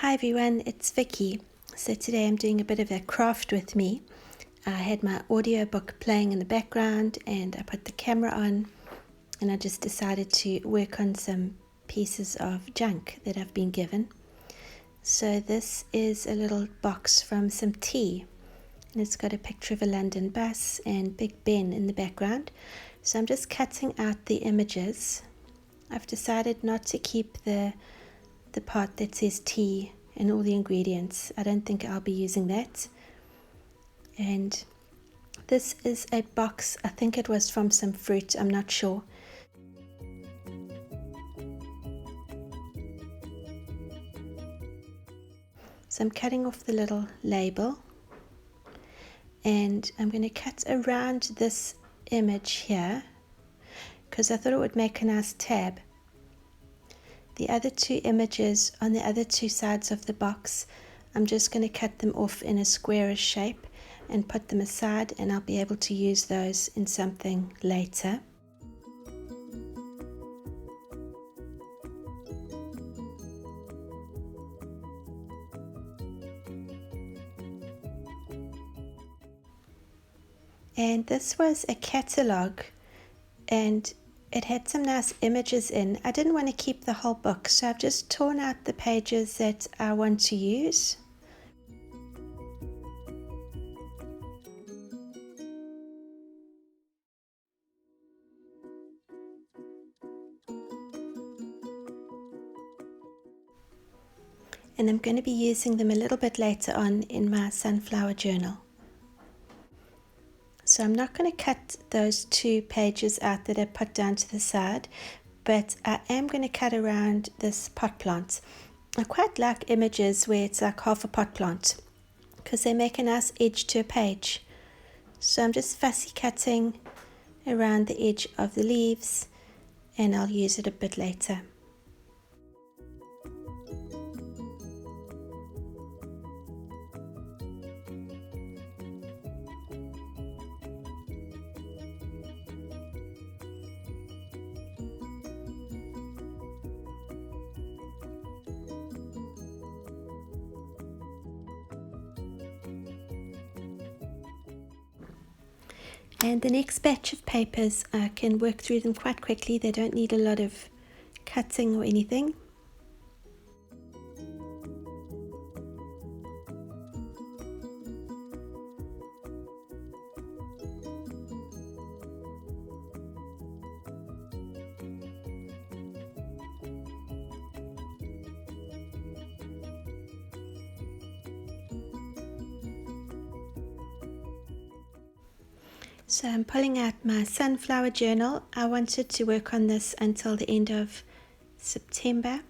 Hi everyone, it's Vicky. So today I'm doing a bit of a craft with me. I had my audiobook playing in the background and I put the camera on and I just decided to work on some pieces of junk that I've been given. So this is a little box from some tea and it's got a picture of a London bus and Big Ben in the background. So I'm just cutting out the images. I've decided not to keep the part that says tea and all the ingredients. I don't think I'll be using that. And this is a box, I think it was from some fruit, I'm not sure. So I'm cutting off the little label and I'm going to cut around this image here because I thought it would make a nice tab. The other two images on the other two sides of the box, I'm just going to cut them off in a squarish shape and put them aside, and I'll be able to use those in something later. And this was a catalogue and it had some nice images in. I didn't want to keep the whole book, so I've just torn out the pages that I want to use. And I'm going to be using them a little bit later on in my sunflower journal. So I'm not going to cut those two pages out that I put down to the side, but I am going to cut around this pot plant. I quite like images where it's like half a pot plant because they make a nice edge to a page. So I'm just fussy cutting around the edge of the leaves and I'll use it a bit later. And the next batch of papers, I can work through them quite quickly. They don't need a lot of cutting or anything. So I'm pulling out my sunflower journal. I wanted to work on this until the end of September,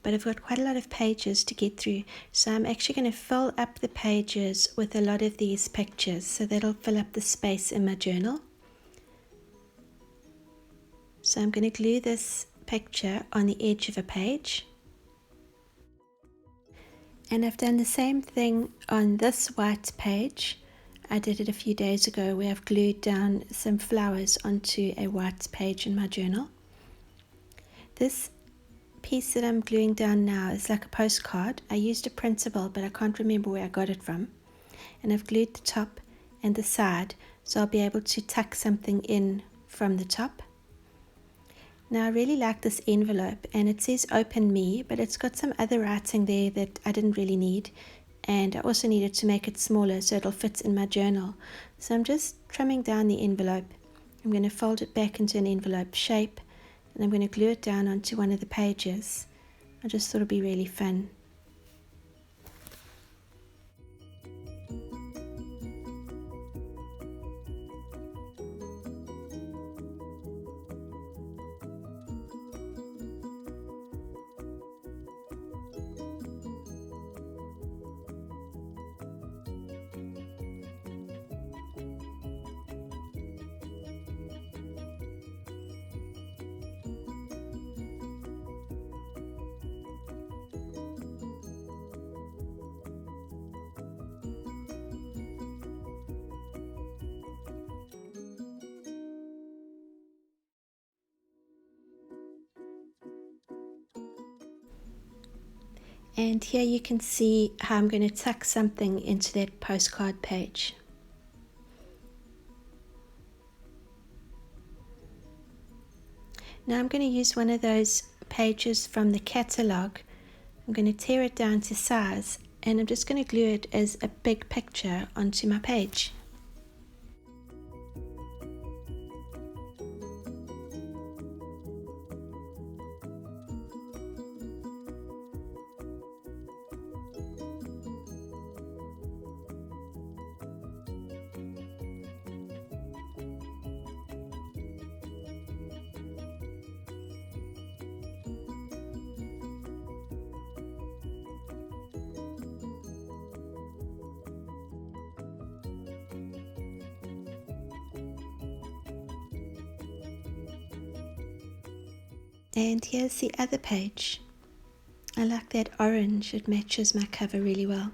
but I've got quite a lot of pages to get through. So I'm actually going to fill up the pages with a lot of these pictures. So that'll fill up the space in my journal. So I'm going to glue this picture on the edge of a page. And I've done the same thing on this white page. I did it a few days ago where I've glued down some flowers onto a white page in my journal. This piece that I'm gluing down now is like a postcard. I used a printable, but I can't remember where I got it from. And I've glued the top and the side, so I'll be able to tuck something in from the top. Now I really like this envelope, and it says Open Me, but it's got some other writing there that I didn't really need. And I also needed to make it smaller so it'll fit in my journal. So I'm just trimming down the envelope. I'm going to fold it back into an envelope shape and I'm going to glue it down onto one of the pages. I just thought it'd be really fun. And here you can see how I'm going to tuck something into that postcard page. Now I'm going to use one of those pages from the catalogue. I'm going to tear it down to size, and I'm just going to glue it as a big picture onto my page. And here's the other page. I like that orange, it matches my cover really well.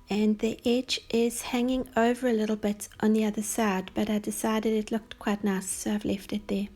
And the edge is hanging over a little bit on the other side, but I decided it looked quite nice, so I've left it there.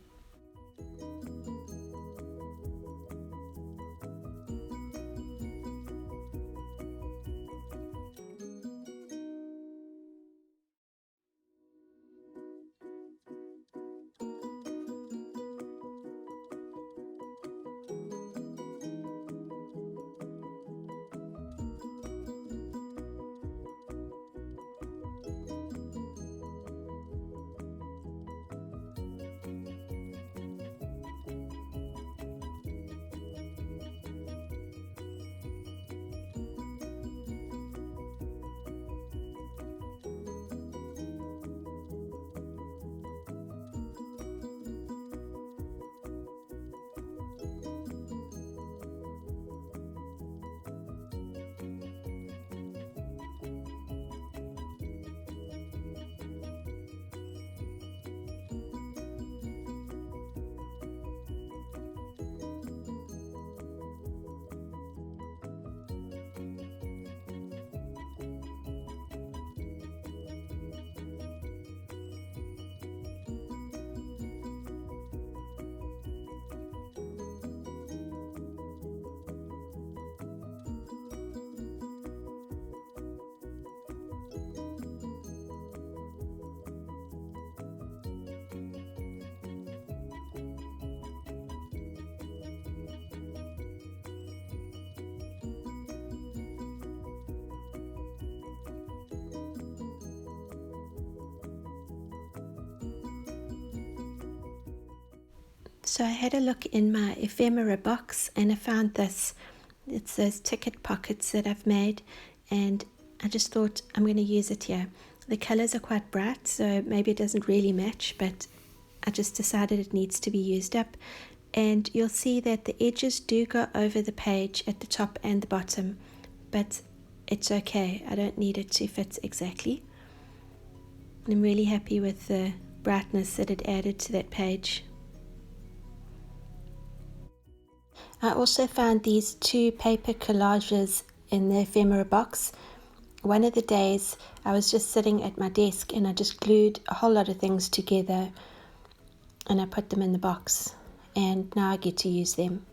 So I had a look in my ephemera box and I found this. It's those ticket pockets that I've made, and I just thought I'm going to use it here. The colors are quite bright, so maybe it doesn't really match, but I just decided it needs to be used up. And you'll see that the edges do go over the page at the top and the bottom, but it's okay. I don't need it to fit exactly. I'm really happy with the brightness that it added to that page. I also found these two paper collages in the ephemera box. One of the days I was just sitting at my desk and I just glued a whole lot of things together and I put them in the box, and now I get to use them.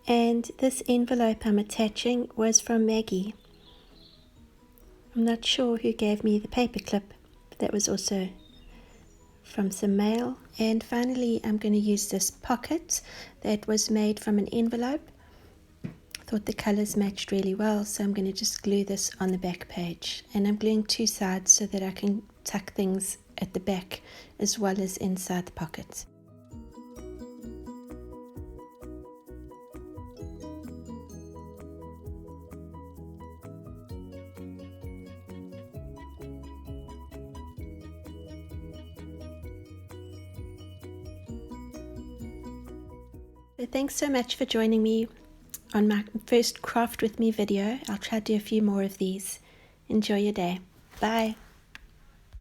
And this envelope I'm attaching was from Maggie. I'm not sure who gave me the paper clip, but that was also from some mail. And finally, I'm going to use this pocket that was made from an envelope. I thought the colors matched really well, so I'm going to just glue this on the back page. And I'm gluing two sides so that I can tuck things at the back as well as inside the pocket. So thanks so much for joining me on my first craft with me video. I'll try to do a few more of these. Enjoy your day. Bye.